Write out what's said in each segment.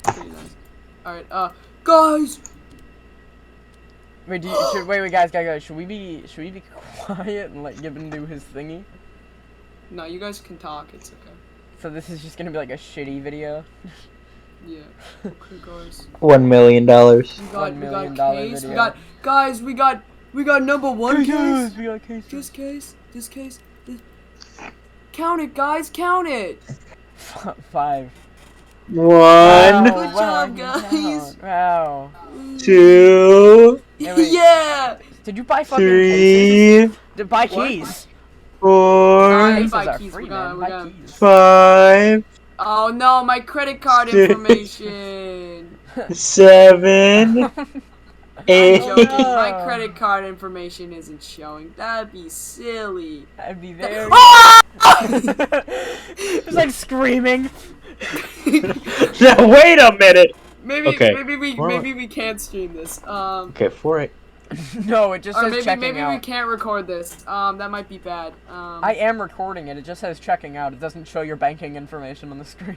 Pretty nice. Alright, guys! Wait, wait, guys, should we be quiet and let Gibbon do his thingy? No, you guys can talk, it's okay. So this is just gonna be like a shitty video? Yeah. Okay, guys. $1 million. $1 million case. video. We got number one case. We got case. This case. Count it, guys, count it. 5. 1, Good job, guys. Wow. 2, Yeah. Did you buy fucking cases? 3, Did buy keys? 4, Cases buy are keys, free, we're man. gonna- Buy keys. 5, Oh no, my credit card information. 7, I'm 8. joking. My credit card information isn't showing. That'd be silly. I'd be very. Ah! It's like screaming. Now wait a minute. Maybe Okay. maybe we can't stream this. Okay, 4, 8. No, it just Or says maybe checking out. we can't record this. That might be bad. I am recording it. It just says checking out. It doesn't show your banking information on the screen.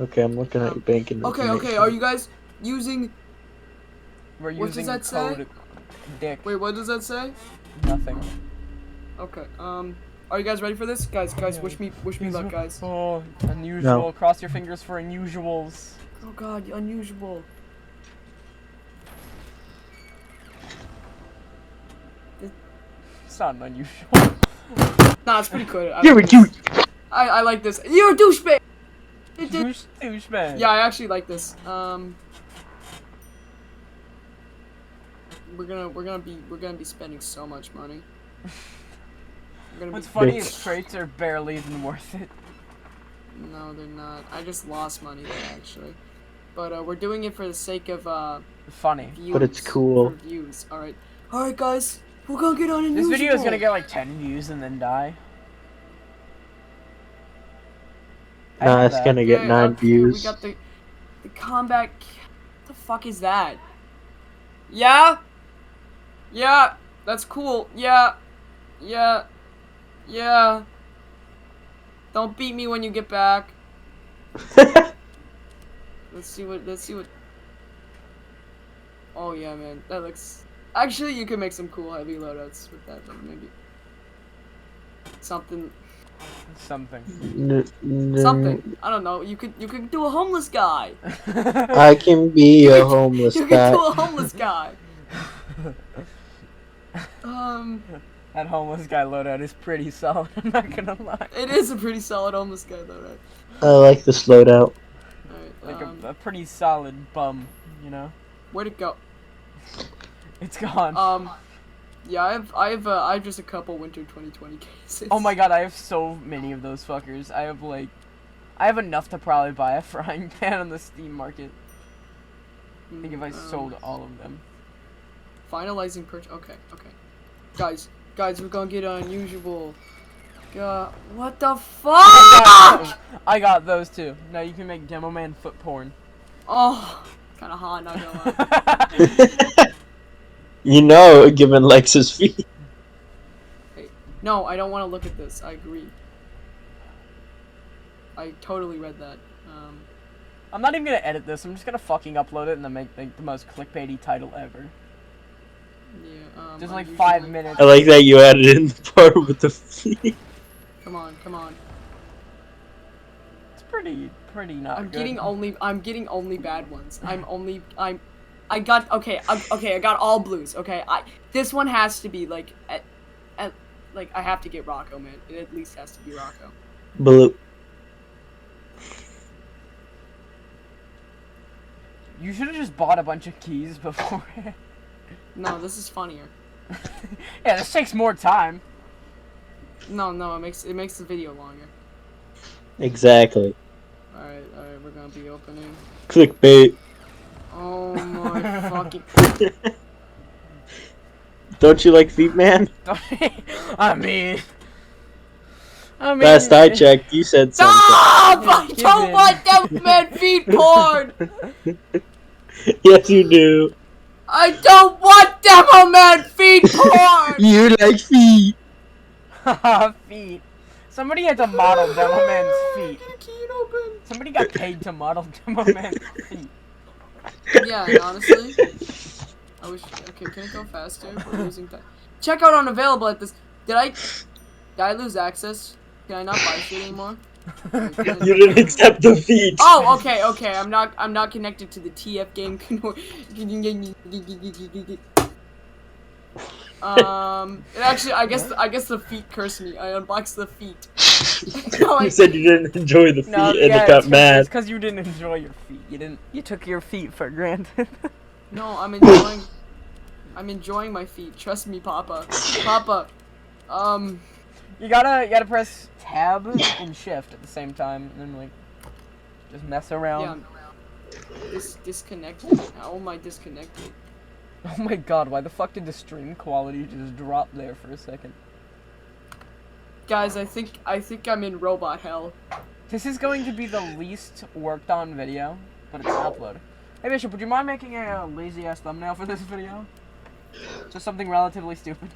Okay, I'm looking at your banking Okay, information. are you guys using? We're What does using that say? code dick. Wait, what does that say? Nothing. Okay. Are you guys ready for this, guys? Wish me luck, guys. Oh, unusual. No. Cross your fingers for unusuals. Oh God, unusual. It's not an unusual. Nah, it's pretty good. You're a dude. I like this. You're a douchebag. Douchebag. Yeah, I actually like this. We're gonna be spending so much money. What's funny is traits are barely even worth it. No, they're not. I just lost money there actually. But we're doing it for the sake of Funny. views. But it's cool. For views. All right, guys. We're gonna get on unusual. This video is gonna get like 10 views and then die. Nah, it's gonna get 9 views. We got the combat. What the fuck is that? Yeah. Yeah. That's cool. Yeah. Yeah. Yeah. Don't beat me when you get back. Let's see what. Oh yeah, man, that looks. Actually, you can make some cool heavy loadouts with that. But maybe something. Something. I don't know. You could do a homeless guy. I can be a homeless You guy. could do a homeless guy. That homeless guy loadout is pretty solid, I'm not gonna lie. It is a pretty solid homeless guy though, right? I like this loadout. Alright, Like a pretty solid bum, you know? where'd it go? It's gone. Yeah, I have just a couple winter 2020 cases. Oh my god, I have so many of those fuckers. I have enough to probably buy a frying pan on the Steam market. I think if I sold all of them. Finalizing purchase. Okay. Guys, we're gonna get unusual. God, what the fuck? I got those too. Now you can make Demo Man foot porn. Oh, kind of hot, not gonna lie. You know, given Lex's feet. Hey, no, I don't want to look at this. I agree. I totally read that. I'm not even gonna edit this. I'm just gonna fucking upload it and then make like, the most clickbaity title ever. Yeah. Just like 5 minutes. I like that you added in the part with the feet. Come on. It's pretty not I'm good. getting only bad ones. I got I got all blues. Okay, this one has to be like like I have to get Rocco, man. It at least has to be Rocco. Blue. You should have just bought a bunch of keys before. No, this is funnier. Yeah, this takes more time. No, it makes the video longer. Exactly. All right, we're gonna be opening. Clickbait. Oh my fucking. Don't you like feet, man? I mean, Last I checked, you said something. Stop! I don't want them man feet porn! Yes, you do. I don't want demo man feet porn! You like feet. Haha, feet. Somebody had to model Demo Man's feet. Get a key open. Somebody got paid to model Demo Man's feet. Yeah, and honestly, I wish. Okay, can it go faster? We're losing time. Checkout unavailable at this. Did I lose access? Can I not buy shit anymore? You didn't accept the feat. Oh, okay. I'm not connected to the TF game. Actually, I guess the feet cursed me. I unboxed the feet. You said you didn't enjoy the feet, No, and yeah, it got mad. It's because you didn't enjoy your feet. You took your feet for granted. No, I'm enjoying my feet. Trust me, Papa. You gotta press tab and shift at the same time, and then like just mess around. Yeah. Disconnected. How am I disconnected? Oh my god, why the fuck did the stream quality just drop there for a second? Guys, I think I'm in robot hell. This is going to be the least worked on video, but it's uploaded. Hey Bishop, would you mind making a lazy ass thumbnail for this video? Just something relatively stupid.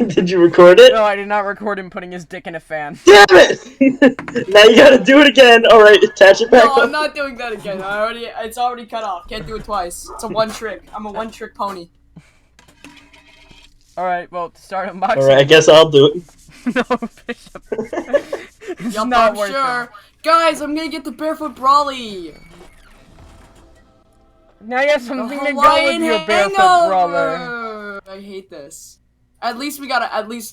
Did you record it? No, I did not record him putting his dick in a fan. Damn it! Now you gotta do it again. Alright, attach it back No, up. I'm not doing that again. It's already cut off. Can't do it twice. It's a one trick. I'm a one trick pony. Alright, well, to start unboxing. Alright, I guess I'll do it. No, Bishop. It's Yup, not I'm worth sure. it. Guys, I'm gonna get the barefoot brawly. Now you have something to go with Hawaiian your barefoot hangover. brother. I hate this. At least we got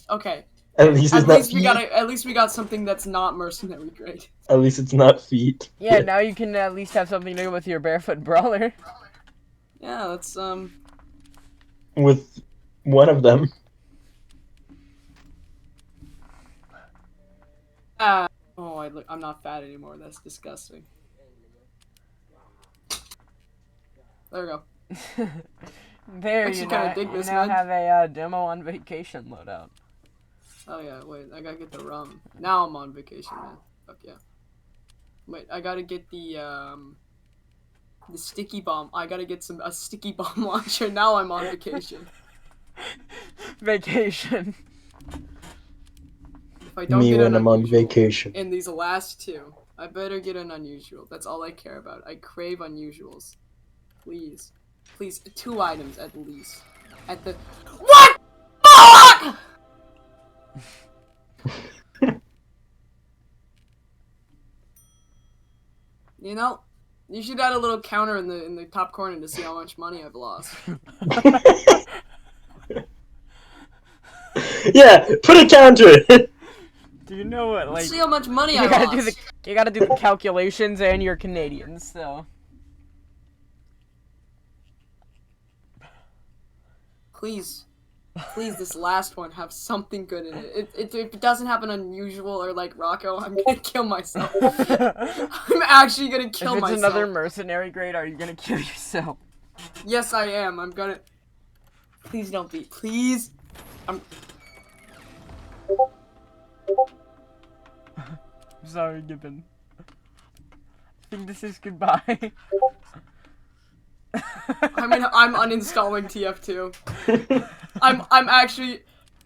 okay. At least it's not feet. At least we got something that's not mercenary grade. At least it's not feet. Yeah, now you can at least have something to do with your barefoot brawler. Yeah, that's With one of them. I'm not fat anymore. That's disgusting. There we go. There Actually, you kinda go. dig You this, now man. have a demo on vacation loadout. Oh yeah, wait, I gotta get the rum. Now I'm on vacation, man. Fuck yeah. Wait, I gotta get the sticky bomb. I gotta get a sticky bomb launcher. Now I'm on vacation. Vacation. If I don't Me get when an I'm on unusual vacation. in these last two, I better get an unusual. That's all I care about. I crave unusuals. Please. Please, 2 items at least. At the What? Fuck! You know, you should add a little counter in the top corner to see how much money I've lost. Yeah, put a counter. Do you know what, like, See how much money I you gotta lost. you gotta do the calculations, and you're Canadian, so. Please, this last one have something good in it. If it doesn't have an unusual or like Rocco, I'm gonna kill myself. I'm actually gonna kill If it's myself. another mercenary grade, are you gonna kill yourself? Yes, I am. I'm gonna. Please don't be. Please. I'm sorry, Gibbon. I think this is goodbye. I'm uninstalling TF2.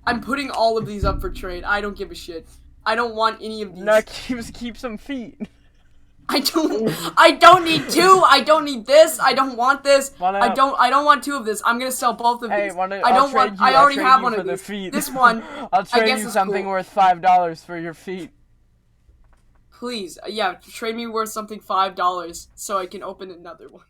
I'm putting all of these up for trade. I don't give a shit. I don't want any of these. No, keep some feet. I don't need 2. I don't need this. I don't want this. I don't want 2 of this. I'm gonna sell both of these. I already have one of these. Feet. This one. I'll trade I guess you is something cool. worth $5 for your feet. Please, yeah, trade me worth something $5 so I can open another one.